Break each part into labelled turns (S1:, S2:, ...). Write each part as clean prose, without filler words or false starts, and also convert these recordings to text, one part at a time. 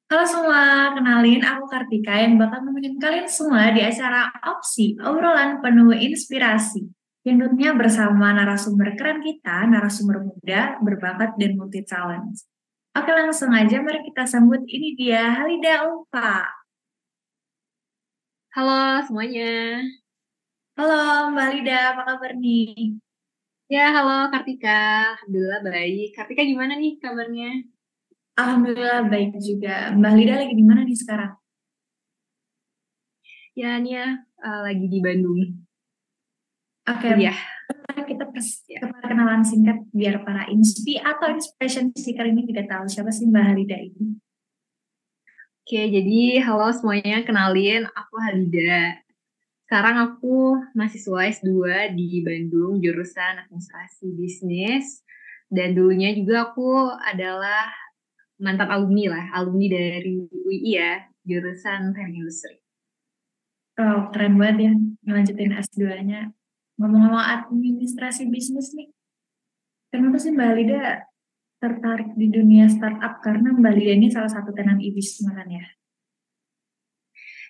S1: Halo semua, kenalin aku Kartika yang bakal nemenin kalian semua di acara Opsi, obrolan penuh inspirasi. Yang tentunya bersama narasumber keren kita, narasumber muda, berbakat, dan multi talent. Oke langsung aja mari kita sambut ini dia Halida Ulfa.
S2: Halo semuanya.
S1: Halo Mbak Halida, apa kabar nih?
S2: Ya, halo Kartika. Alhamdulillah baik. Kartika gimana nih kabarnya?
S1: Alhamdulillah baik juga. Mbak Halida lagi di mana nih sekarang?
S2: Ya, nih ya, lagi di Bandung
S1: Oke,
S2: kuliah.
S1: kita
S2: Ya.
S1: perkenalan singkat biar para inspi atau inspiration seeker ini juga tahu siapa sih Mbak Halida ini.
S2: Oke, jadi halo semuanya. Kenalin, aku Halida. Sekarang aku mahasiswa S2 di Bandung, jurusan Administrasi Bisnis. Dan dulunya juga aku adalah mantan alumni lah, alumni dari UI ya, jurusan Teknik Industri.
S1: Oh, keren banget ya ngelanjutin S2-nya. Ngomong-ngomong administrasi bisnis nih, kenapa sih Mbak Lida tertarik di dunia startup? Karena Mbak Lida ini salah satu tenan IBISMA kan ya?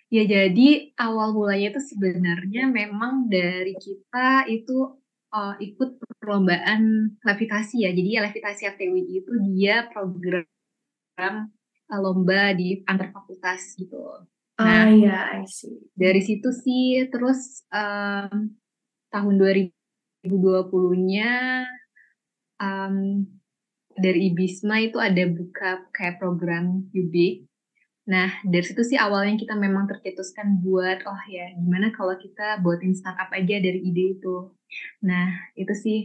S2: Ya, jadi awal mulanya itu sebenarnya memang dari kita itu ikut perlombaan levitasi ya. Jadi ya, levitasi FTWI itu dia program lomba di antar fakultas gitu. Nah,
S1: Oh iya, I see.
S2: dari situ sih terus tahun 2020-nya dari IBISMA itu ada buka kayak program UBIK. Nah, dari situ sih awalnya kita memang tercetuskan buat, oh ya, gimana kalau kita buatin startup aja dari ide itu. Nah, itu sih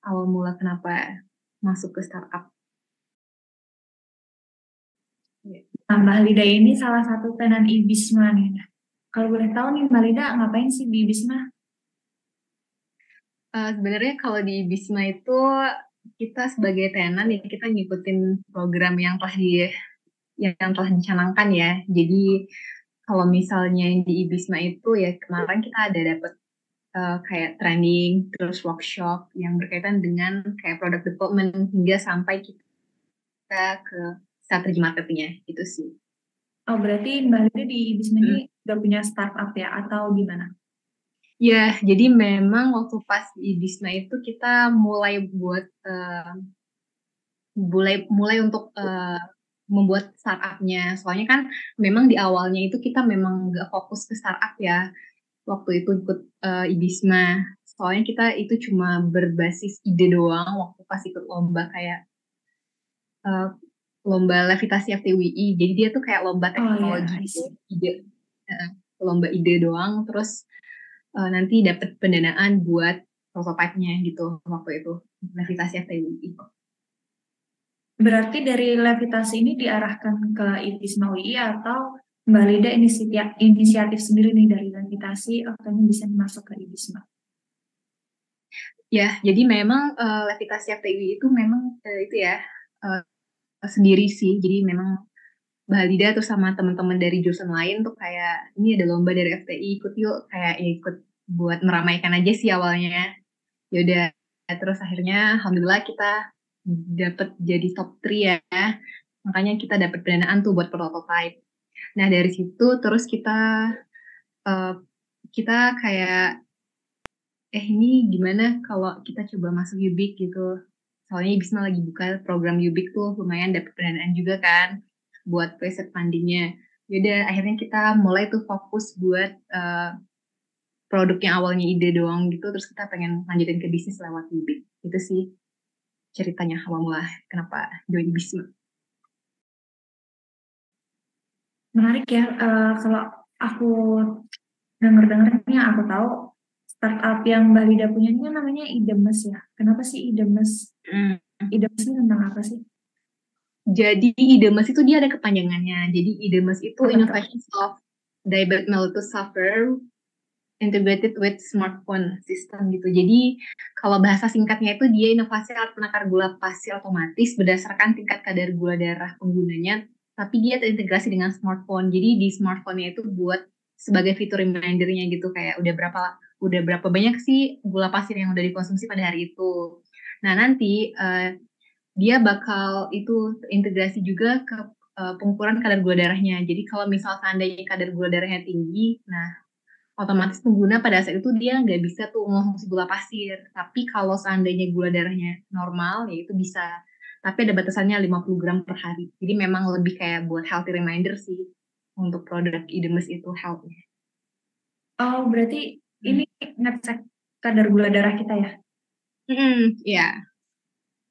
S2: awal mula kenapa masuk ke startup.
S1: Nah, Mbak Lida ini salah satu tenan IBISMA nih. Nah, kalau boleh tahu nih Mbak Lida ngapain sih di IBISMA?
S2: Sebenarnya kalau di Bisma itu kita sebagai tenan ya kita ngikutin program yang telah dicanangkan ya. Jadi kalau misalnya di Ibisma itu ya kemarin kita ada dapat kayak training terus workshop yang berkaitan dengan kayak product development hingga sampai kita ke strategi marketingnya itu sih.
S1: Oh, berarti Mbak Lida di IBISMA ini
S2: Mm.
S1: udah punya startup ya atau gimana?
S2: Ya, jadi memang waktu pas di Ibisma itu kita mulai buat mulai mulai untuk membuat startupnya. Soalnya kan memang di awalnya itu kita memang nggak fokus ke startup ya waktu itu ikut Ibisma. Soalnya kita itu cuma berbasis ide doang waktu pas ikut lomba kayak eh, lomba levitasi FTWI. Jadi dia tuh kayak lomba
S1: Oh
S2: teknologi
S1: ya, I
S2: gitu,
S1: see.
S2: ide, eh, lomba ide doang. Terus nanti dapat pendanaan buat prototipe-nya gitu waktu itu levitasi FTWI.
S1: Berarti dari levitasi ini diarahkan ke IBISMA UI atau Mbak Lida inisiatif sendiri nih dari levitasi, akhirnya bisa masuk ke IBISMA.
S2: Ya, jadi memang levitasi FTWI itu memang itu ya eh, sendiri sih. Jadi memang Mbak Halida tuh sama teman-teman dari jurusan lain tuh kayak ini ada lomba dari FTI ikut yuk kayak ya ikut buat meramaikan aja sih awalnya. Ya udah terus akhirnya alhamdulillah kita dapat jadi top 3 ya. Makanya kita dapat pendanaan tuh buat prototype. Nah, dari situ terus eh, kita kayak ini gimana kalau kita coba masuk Ubik gitu. Soalnya Bisma lagi buka program Ubik tuh lumayan dapat pendanaan juga kan buat riset fundingnya. Yaudah akhirnya kita mulai tuh fokus buat produk yang awalnya ide doang gitu, terus kita pengen lanjutin ke bisnis lewat Ubik. Itu sih ceritanya awal mula kenapa join Bisma.
S1: Menarik ya, kalau aku dengar-dengar nih yang aku tahu startup yang Mbak Lida punya ini kan namanya Idemes ya. Kenapa sih Idemes?
S2: Hmm.
S1: Idemes ini tentang apa sih?
S2: Jadi IDEMAS itu dia ada kepanjangannya. Jadi IDEMAS itu
S1: Apa tuh?
S2: Innovations of Diabetic Mellitus Software integrated with smartphone system gitu. Jadi kalau bahasa singkatnya itu dia inovasi alat penakar gula pasif otomatis berdasarkan tingkat kadar gula darah penggunanya, tapi dia terintegrasi dengan smartphone. Jadi di smartphone-nya itu buat sebagai fitur remindernya gitu kayak udah berapa banyak sih gula pasir yang udah dikonsumsi pada hari itu. Nah, nanti dia bakal itu integrasi juga ke pengukuran kadar gula darahnya. Jadi kalau misal seandainya kadar gula darahnya tinggi, nah otomatis pengguna pada saat itu dia nggak bisa tuh mengonsumsi gula pasir. Tapi kalau seandainya gula darahnya normal, ya itu bisa. Tapi ada batasannya 50 gram per hari. Jadi memang lebih kayak buat healthy reminder sih untuk produk Idemes itu health-nya.
S1: Oh, berarti ini ngecek kadar gula darah kita ya?
S2: Ya,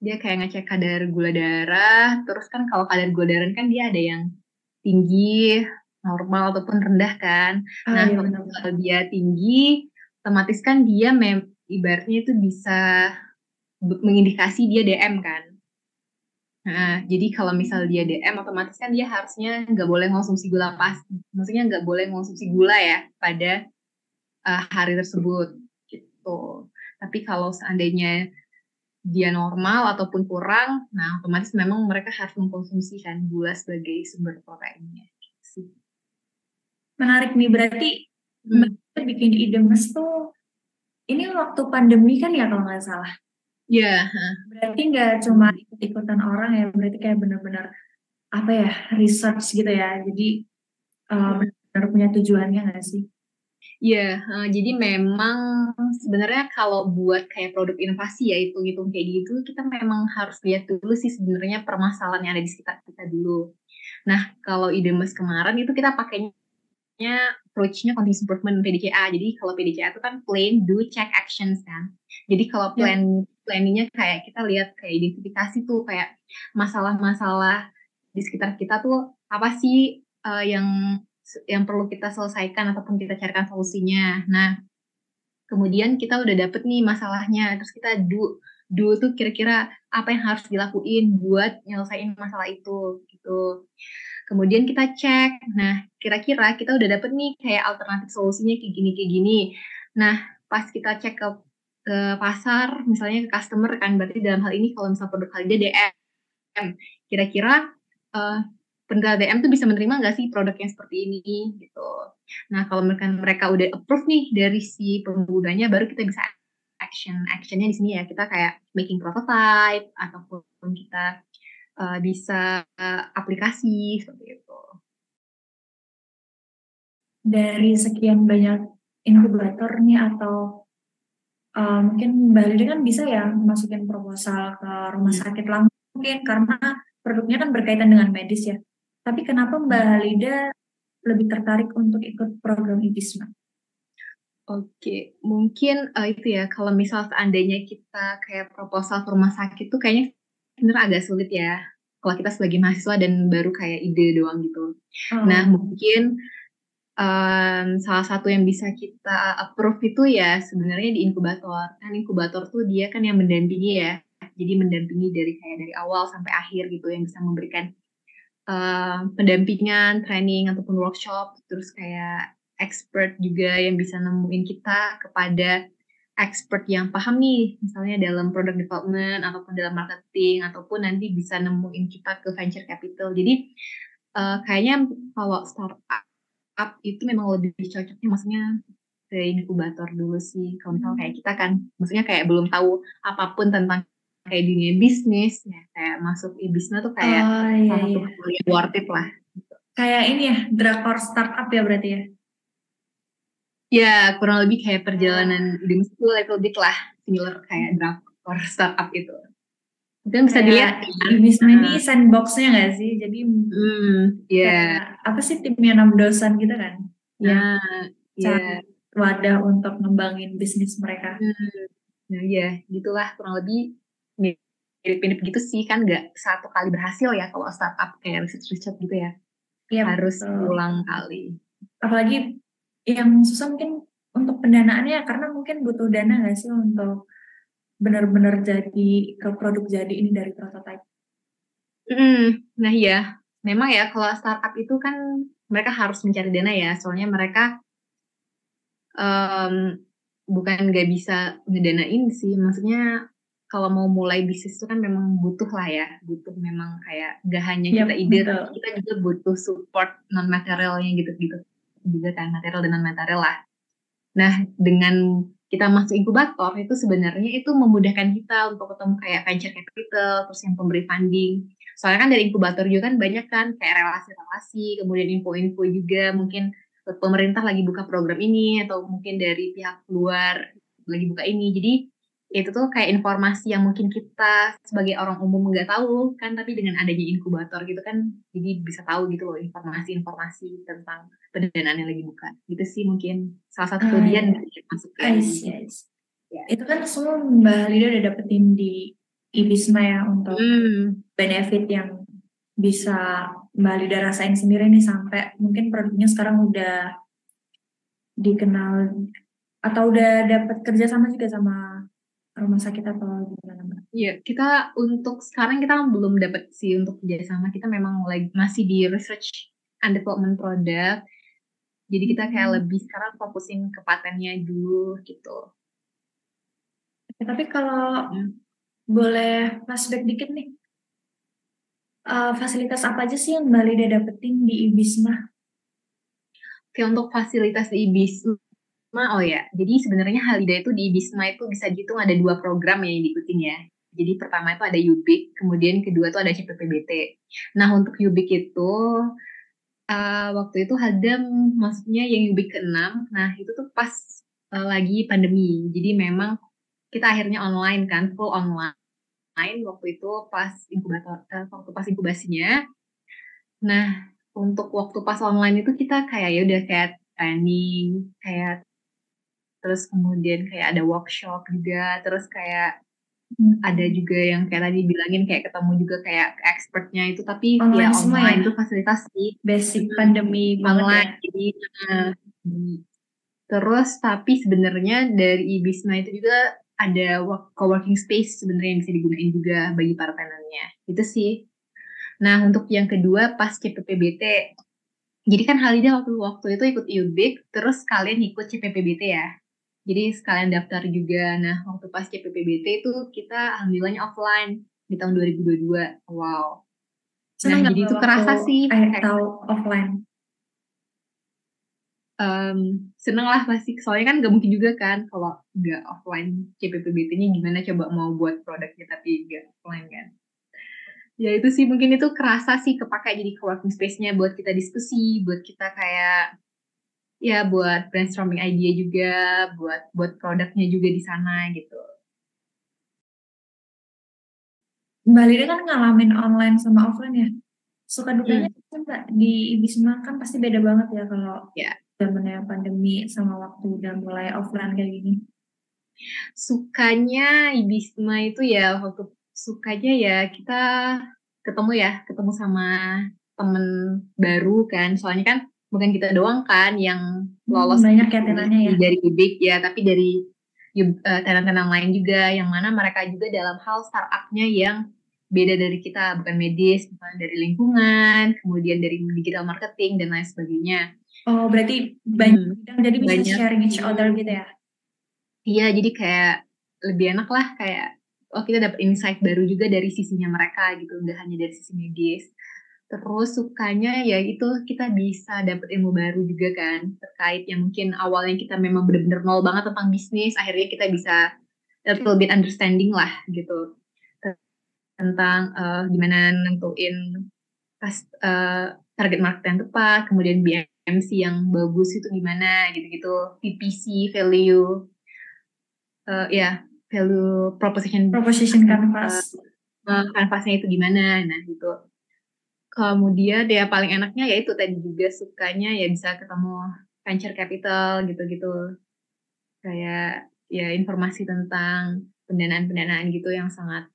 S2: dia kayak ngecek kadar gula darah. Terus kan kalau kadar gula darah kan dia ada yang tinggi, normal ataupun rendah kan.
S1: Ah,
S2: Nah,
S1: iya
S2: kalau
S1: benar-benar.
S2: dia tinggi, otomatis kan dia ibaratnya itu bisa mengindikasi dia DM kan. Nah, jadi kalau misal dia DM, otomatis kan dia harusnya nggak boleh ngonsumsi gula pas, maksudnya nggak boleh ngonsumsi gula ya pada hari tersebut gitu. Tapi kalau seandainya dia normal ataupun kurang, nah otomatis memang mereka harus mengkonsumsi kan gula sebagai sumber proteinnya. Gitu.
S1: Menarik nih, berarti Mbak
S2: Hmm.
S1: bikin Idemes tuh, ini waktu pandemi kan ya kalau nggak salah.
S2: Ya,
S1: Berarti nggak cuma ikut-ikutan orang ya, berarti kayak benar-benar apa ya, research gitu ya. Jadi benar-benar punya tujuannya nggak sih?
S2: ya, jadi memang sebenarnya kalau buat kayak produk inovasi ya hitung-hitung kayak gitu, kita memang harus lihat dulu sih sebenarnya permasalahan yang ada di sekitar kita dulu. Nah, kalau ide Mas kemarin itu kita pakainya approach-nya continuous improvement PDCA. Jadi kalau PDCA itu kan plan, do, check, actions kan. Jadi kalau
S1: Ya,
S2: planningnya kayak kita lihat kayak identifikasi tuh kayak masalah-masalah di sekitar kita tuh apa sih yang perlu kita selesaikan ataupun kita carikan solusinya. Nah, kemudian kita udah dapet nih masalahnya, terus kita do tuh kira-kira apa yang harus dilakuin buat nyelesain masalah itu gitu. Kemudian kita cek, nah kira-kira kita udah dapet nih kayak alternatif solusinya kayak gini. Nah, pas kita cek ke pasar, misalnya ke customer kan, berarti dalam hal ini kalau misal produk Halida DM, kira-kira uh, penjual DM tuh bisa menerima nggak sih produk yang seperti ini gitu. Nah, kalau mereka udah approve nih dari si penggunanya, baru kita bisa actionnya di sini ya kita kayak making prototype ataupun kita bisa aplikasi seperti itu.
S1: dari sekian banyak inkubator nih atau mungkin Mbak Lida kan bisa ya masukin proposal ke rumah
S2: Hmm.
S1: sakit langsung mungkin karena produknya kan berkaitan dengan medis ya. Tapi kenapa Mbak Lida lebih tertarik untuk ikut program IBISMA?
S2: Oke, mungkin itu ya kalau misal seandainya kita kayak proposal ke rumah sakit tuh kayaknya sebenarnya agak sulit ya kalau kita sebagai mahasiswa dan baru kayak ide doang gitu. Nah,
S1: Oh,
S2: mungkin salah satu yang bisa kita approve itu ya sebenarnya di inkubator. Kan inkubator tuh dia kan yang mendampingi ya. Jadi mendampingi dari awal sampai akhir gitu yang bisa memberikan pendampingan, training ataupun workshop, terus kayak expert juga yang bisa nemuin kita kepada expert yang paham nih, misalnya dalam product development ataupun dalam marketing ataupun nanti bisa nemuin kita ke venture capital. Jadi kayaknya kalau startup itu memang lebih cocoknya maksudnya ke inkubator dulu sih. Kalau misalnya kayak kita kan, maksudnya kayak belum tahu apapun tentang kayak dunia bisnis, ya kayak masuk e-bisnis tuh kayak
S1: oh iya
S2: salah satu
S1: iya.
S2: hal yang worth it lah.
S1: Kayak ini ya, drakor startup ya berarti ya.
S2: Ya, kurang lebih kayak
S1: Ya,
S2: perjalanan bisnis itu little bit lah, similar kayak drakor startup itu. Mungkin bisa
S1: kayak
S2: dilihat kan.
S1: IBISMA ini sandbox-nya nggak sih? Jadi kayak
S2: Ya,
S1: apa sih timnya 6 dosen gitu kan? Yang cari
S2: ya.
S1: wadah untuk ngembangin bisnis mereka.
S2: Nah, ya, gitulah kurang lebih mirip-mirip gitu sih kan nggak satu kali berhasil ya kalau startup kayak research gitu ya.
S1: Iya
S2: Harus
S1: betul.
S2: ulang kali.
S1: Apalagi yang susah mungkin untuk pendanaannya karena mungkin butuh dana nggak sih untuk benar-benar jadi ke produk jadi ini dari prototype.
S2: Nah ya, memang ya kalau startup itu kan mereka harus mencari dana ya, soalnya mereka em, bukan nggak bisa ngedanain sih, maksudnya kalau mau mulai bisnis itu kan memang butuh lah ya, butuh memang kayak gak hanya
S1: Iya
S2: kita ide, tapi
S1: betul.
S2: kita juga butuh support non materialnya gitu-gitu juga kan material dan non material lah. Nah, dengan kita masuk inkubator itu sebenarnya itu memudahkan kita untuk ketemu kayak venture capital, terus yang pemberi funding. Soalnya kan dari inkubator juga kan banyak kan kayak relasi-relasi, kemudian info-info juga mungkin pemerintah lagi buka program ini atau mungkin dari pihak luar lagi buka ini. Jadi itu tuh kayak informasi yang mungkin kita sebagai orang umum nggak tahu kan, tapi dengan adanya inkubator gitu kan jadi bisa tahu gitu loh informasi-informasi tentang pendanaan yang lagi buka. Gitu sih mungkin salah satu
S1: Ah
S2: kelebihan
S1: ya,
S2: dari masukin
S1: I
S2: di
S1: see, I see.
S2: ya.
S1: Itu kan semua Mbak Lida udah dapetin di Ibisma ya untuk
S2: Hmm,
S1: benefit yang bisa Mbak Lida rasain sendiri nih sampai mungkin produknya sekarang udah dikenal atau udah dapat kerja sama juga sama rumah sakit atau gimana Mbak?
S2: ya kita untuk sekarang kita belum dapat sih untuk kerjasama. Kita memang lagi masih di research and development product. Jadi kita kayak
S1: Hmm.
S2: lebih sekarang fokusin ke patennya dulu gitu.
S1: Ya, tapi kalau
S2: Hmm.
S1: boleh flashback dikit nih, fasilitas apa aja sih yang Mbak Lida dapetin di Ibisma?
S2: Oke, untuk fasilitas di Ibisma, oh ya, jadi sebenarnya Halida itu di Ibisma itu bisa dihitung ada dua program yang diikutin ya. Jadi pertama itu ada UBIK, kemudian kedua itu ada CPPBT. Nah untuk UBIK itu waktu itu Hadam maksudnya yang UBIK ke-6, nah itu tuh pas lagi pandemi. Jadi memang kita akhirnya online kan, full online waktu itu pas waktu pas inkubasinya. Nah, untuk waktu pas online itu kita kayak ya udah kayak training, kayak terus kemudian kayak ada workshop juga, terus kayak ada
S1: Hmm.
S2: juga yang kayak tadi bilangin kayak ketemu juga kayak expertnya itu, tapi via
S1: Online semua ya,
S2: online itu fasilitas sih.
S1: basic
S2: Hmm,
S1: pandemi banget ya.
S2: online jadi hmm. Terus tapi sebenarnya dari Ibisma itu juga ada co-working space sebenarnya yang bisa digunain juga bagi para tenannya. Itu sih. Nah, untuk yang kedua pas CPPBT. Jadi kan Halida waktu waktu itu ikut UBIK, terus kalian ikut CPPBT ya. Jadi sekalian daftar juga. Nah, waktu pas CPPBT itu kita alhamdulillahnya offline di tahun 2022. Wow. Nah,
S1: Seneng nggak
S2: jadi
S1: Mbak
S2: itu
S1: waktu
S2: kerasa sih kayak
S1: tahu offline?
S2: em, seneng lah pasti. Soalnya kan gak mungkin juga kan kalau nggak offline CPPBT-nya gimana coba mau buat produknya tapi nggak offline kan. Ya itu sih mungkin itu kerasa sih kepakai jadi co-working space-nya buat kita diskusi, buat kita kayak ya buat brainstorming idea juga, buat buat produknya juga di sana gitu.
S1: Mbak Lida kan ngalamin online sama offline ya. Suka dukanya
S2: Hmm,
S1: kan Mbak di Ibisma kan pasti beda banget ya kalau
S2: ya.
S1: zamannya pandemi sama waktu udah mulai offline kayak gini.
S2: Sukanya Ibisma itu ya waktu sukanya ya kita ketemu sama temen baru kan. Soalnya kan bukan kita doang kan yang lolos
S1: Banyak ya tenannya
S2: inkubasi
S1: ya.
S2: dari UBIK ya, tapi dari tenant-tenant lain juga yang mana mereka juga dalam hal startupnya yang beda dari kita, bukan medis, bukan dari lingkungan, kemudian dari digital marketing dan lain sebagainya.
S1: Oh, berarti banyak
S2: Hmm,
S1: bidang jadi bisa
S2: banyak
S1: sharing each other gitu
S2: sih.
S1: ya.
S2: Iya, jadi kayak lebih enak lah kayak oh kita dapat insight baru juga dari sisinya mereka gitu, nggak hanya dari sisi medis. Terus sukanya ya itu kita bisa dapat ilmu baru juga kan terkait yang mungkin awalnya kita memang benar-benar nol banget tentang bisnis, akhirnya kita bisa a little bit understanding lah gitu tentang gimana nentuin pas target market yang tepat, kemudian BMC yang bagus itu gimana gitu-gitu, PPC value ya value proposition
S1: Proposition
S2: uh,
S1: canvas.
S2: kanvasnya itu gimana, nah gitu. Kemudian ya paling enaknya ya itu tadi juga sukanya ya bisa ketemu venture capital gitu-gitu, kayak ya informasi tentang pendanaan-pendanaan gitu yang sangat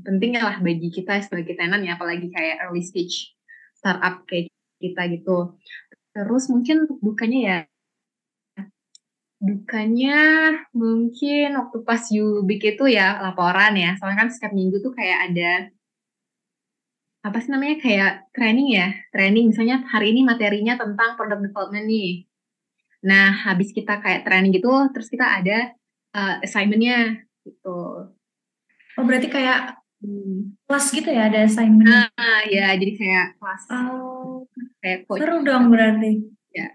S2: penting lah bagi kita sebagai tenan ya, apalagi kayak early stage startup kayak kita gitu. Terus mungkin untuk dukanya ya dukanya mungkin waktu pas Ubik itu ya laporan ya. Soalnya kan setiap minggu tuh kayak ada apa sih namanya kayak training ya. Training misalnya hari ini materinya tentang product development nih. Nah, habis kita kayak training gitu terus kita ada assignment-nya gitu.
S1: Oh, berarti kayak
S2: Hmm.
S1: kelas gitu ya, ada assignment-nya.
S2: Nah, ya jadi kayak kelas
S1: Oh,
S2: kayak coach
S1: seru dong berarti.
S2: ya.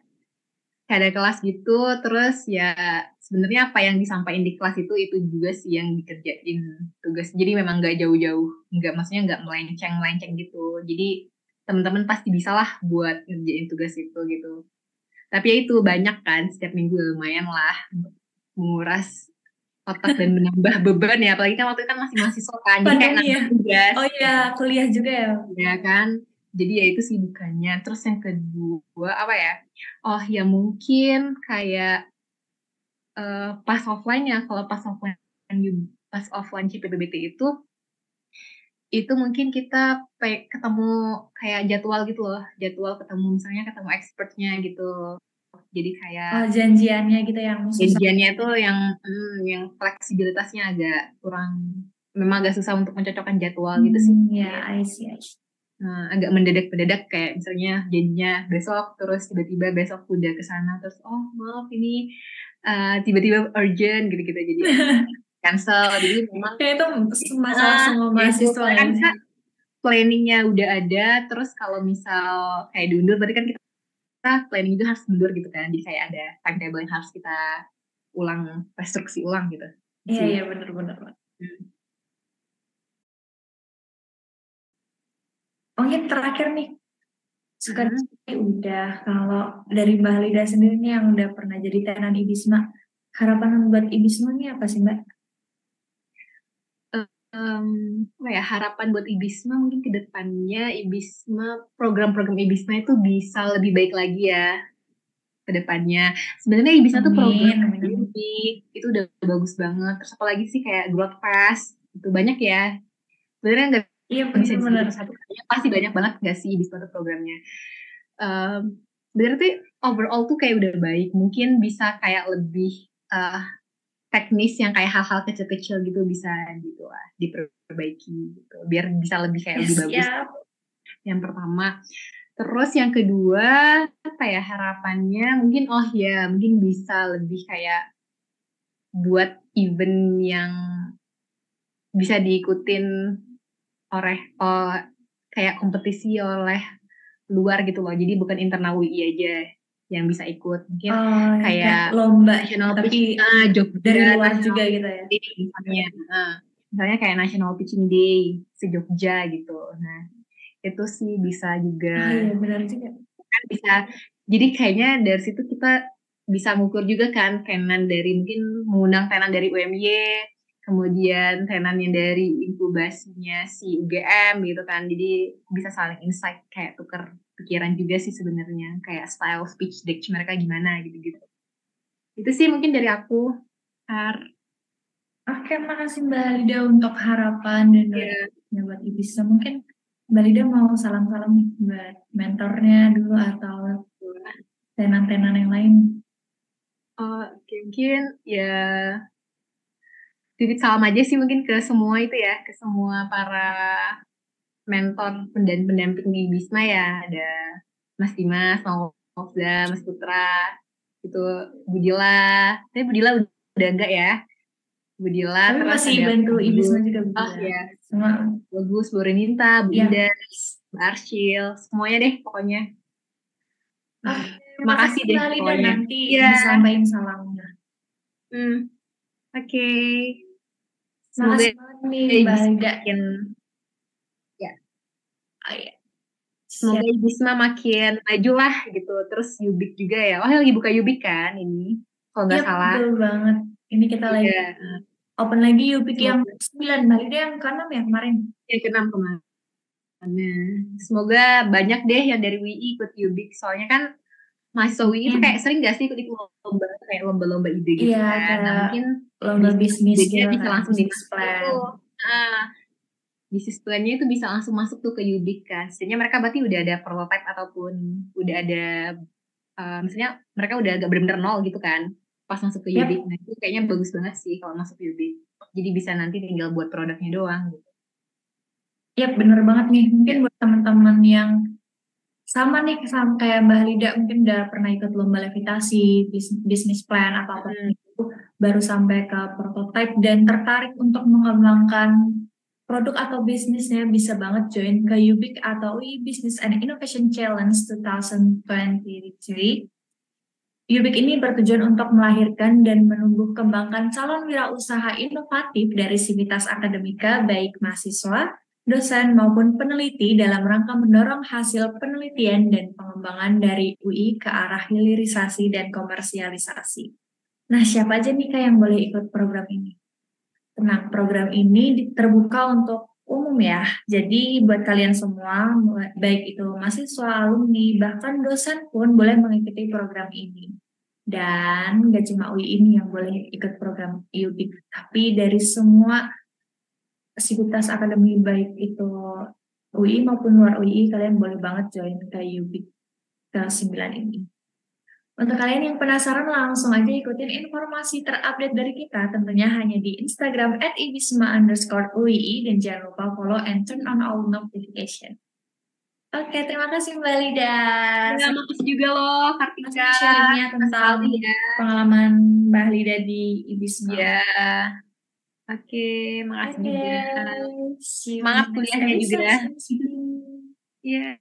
S2: Kayak ada kelas gitu terus ya sebenarnya apa yang disampaikan di kelas itu juga sih yang dikerjain tugas. Jadi memang nggak jauh-jauh, nggak maksudnya nggak melenceng-melenceng gitu. Jadi teman-teman pasti bisa lah buat ngerjain tugas itu gitu. Tapi ya itu banyak kan setiap minggu lumayan lah untuk menguras otak dan menambah beban ya. Apalagi kan waktu itu kan masih mahasiswa kan, jadi kayak
S1: Pandemi ya?
S2: nambah tugas.
S1: Oh iya, kuliah juga ya?
S2: Ya kan, jadi ya itu sih bukannya. Terus yang kedua apa ya, oh ya mungkin kayak pas offline ya, kalau pas offline CPBBT itu mungkin kita ketemu kayak jadwal gitu loh, jadwal ketemu misalnya ketemu expertnya gitu. Jadi kayak
S1: Oh, janjiannya gitu yang susah.
S2: janjiannya itu yang fleksibilitasnya agak kurang, memang agak susah untuk mencocokkan jadwal gitu sih.
S1: Ya, I see, I see.
S2: Agak mendadak-mendadak kayak misalnya janjinya besok terus tiba-tiba besok udah ke sana terus oh maaf ini tiba-tiba urgent gitu-gitu jadi ya cancel. Jadi memang
S1: Kayak itu masalah semua
S2: ya itu
S1: mahasiswa
S2: soalnya
S1: ya
S2: kan
S1: sih?
S2: kita planningnya udah ada terus kalau misal kayak diundur berarti kan kita planning itu harus mundur gitu kan, jadi kayak ada timetable yang harus kita ulang, restruksi ulang gitu
S1: Iya,
S2: sih.
S1: iya, bener-bener.
S2: Hmm.
S1: Mungkin terakhir nih,
S2: Hmm.
S1: skripsi udah. Kalau dari Mbak Lida sendiri nih yang udah pernah jadi tenan IBISMA, harapan buat IBISMA nih apa sih Mbak?
S2: Apa ya harapan buat IBISMA mungkin ke depannya IBISMA program-program IBISMA itu bisa lebih baik lagi ya ke depannya. Sebenarnya IBISMA tuh program
S1: Amin, amin, amin.
S2: itu udah bagus banget. Terus apalagi sih kayak Growth Pass itu banyak ya. Sebenarnya nggak
S1: Iya,
S2: bisa
S1: bener-bener.
S2: disebutin satu kalinya pasti banyak banget nggak sih IBISMA tuh programnya. Um, Sebenarnya tuh overall tuh kayak udah baik. Mungkin bisa kayak lebih teknis yang kayak hal-hal kecil-kecil gitu bisa gitu lah diperbaiki gitu biar bisa lebih kayak lebih
S1: Yes,
S2: bagus.
S1: ya.
S2: Yang pertama, terus yang kedua apa ya harapannya mungkin oh ya mungkin bisa lebih kayak buat event yang bisa diikutin oleh kayak kompetisi oleh luar gitu loh, jadi bukan internal UI aja yang bisa ikut, mungkin
S1: Yang kayak
S2: kayak
S1: lomba,
S2: national
S1: tapi
S2: pitch
S1: dari
S2: Jogja
S1: luar
S2: national
S1: juga gitu ya.
S2: day misalnya. Misalnya kayak national pitching day se Jogja gitu. Nah itu sih bisa
S1: Ah
S2: juga
S1: iya, benar juga.
S2: kan bisa, jadi kayaknya dari situ kita bisa ngukur juga kan tenan dari mungkin mengundang tenan dari UMY kemudian tenan yang dari inkubasinya si UGM gitu kan, jadi bisa saling insight kayak tuker pikiran juga sih sebenarnya kayak style speech deck mereka gimana gitu-gitu. Itu sih mungkin dari aku.
S1: Oke, makasih Mbak Lida untuk harapan dan
S2: Ya,
S1: doanya buat Ibisa. Mungkin Mbak Lida mau salam-salam nih buat mentornya dulu atau tenan-tenan yang lain.
S2: mungkin ya titip salam aja sih mungkin ke semua itu ya, ke semua para mentor dan pendamping di Bisma ya, ada Mas Dimas, Mas Mofda, Mas Putra, itu Budila, tapi Budila udah enggak ya, Budila
S1: Tapi
S2: terus
S1: masih
S2: ada
S1: bantu Ibisma
S2: Bagus,
S1: juga Bu
S2: oh
S1: ya.
S2: ya,
S1: Semua
S2: Bagus, Bu Renita, Bu
S1: ya.
S2: Indah, Mbak Arsyil, semuanya deh pokoknya.
S1: Oke,
S2: Makasih
S1: makasih
S2: deh
S1: Mbak Lida.
S2: pokoknya.
S1: Nanti
S2: Iya,
S1: disampaikan salamnya.
S2: hmm, oke. Semoga
S1: Makasih banget nih Mbak
S2: bisa
S1: Lida.
S2: makin ya,
S1: Oh, iya.
S2: semoga
S1: Siap.
S2: Bisma makin maju lah gitu. Terus Yubik juga ya. Oh, lagi buka Yubik kan ini, kalau
S1: Iya,
S2: nggak salah.
S1: betul banget. Ini kita lagi
S2: Iya,
S1: open lagi Yupik yang
S2: semoga
S1: 9, Mbak Lida yang ke-6 ya kemarin.
S2: yang keenam kemana. Semoga banyak deh yang dari WI ikut Yubik. Soalnya kan mahasiswa WI itu kayak
S1: Amin.
S2: sering gak sih ikut lomba kayak lomba-lomba ide gitu
S1: Iya,
S2: kan. Nah
S1: kayak
S2: mungkin
S1: lomba
S2: bisnis
S1: bisnis
S2: idenya
S1: gitu
S2: bisa
S1: kan,
S2: langsung
S1: bisnis
S2: dimasukin
S1: plan.
S2: tuh. Ah, bisnis plan-nya itu bisa langsung masuk tuh ke Yubik kan. Setidaknya mereka berarti udah ada prototype ataupun udah ada misalnya mereka udah agak benar-benar nol gitu kan pas masuk ke Yubik.
S1: Yap,
S2: Nah itu kayaknya bagus banget sih kalau masuk Yubik. Jadi bisa nanti tinggal buat produknya doang gitu.
S1: yap, bener banget nih. Mungkin
S2: Ya.
S1: buat teman-teman yang sama nih sama kayak Mbak Lida, mungkin udah pernah ikut lomba levitasi, bisnis plan, apapun
S2: Hmm.
S1: itu, baru sampai ke prototype dan tertarik untuk mengembangkan produk atau bisnisnya, bisa banget join ke UBIC atau UI Business and Innovation Challenge 2023. Ubik ini bertujuan untuk melahirkan dan menumbuh kembangkan calon wirausaha inovatif dari sivitas akademika, baik mahasiswa, dosen, maupun peneliti dalam rangka mendorong hasil penelitian dan pengembangan dari UI ke arah hilirisasi dan komersialisasi. Nah, siapa aja nih Kak yang boleh ikut program ini? Tenang, program ini terbuka untuk umum ya. Jadi buat kalian semua, baik itu mahasiswa, alumni, bahkan dosen pun boleh mengikuti program ini. Dan nggak cuma UI ini yang boleh ikut program UBIK, tapi dari semua sivitas akademi baik itu UI maupun luar UI, kalian boleh banget join ke UBIK ke 9 ini. Untuk kalian yang penasaran, langsung aja ikutin informasi terupdate dari kita, tentunya hanya di Instagram @ibisma_UII, dan jangan lupa follow and turn on all notification. Oke, terima kasih Mbak Lida.
S2: Ya, makasih juga loh, Kartika.
S1: Sharingnya tentang
S2: ya.
S1: pengalaman Mbak Lida di Ibisma.
S2: Ya, oke, makasih juga.
S1: See you
S2: Semangat
S1: next
S2: kuliahnya juga.
S1: episode.
S2: Iya.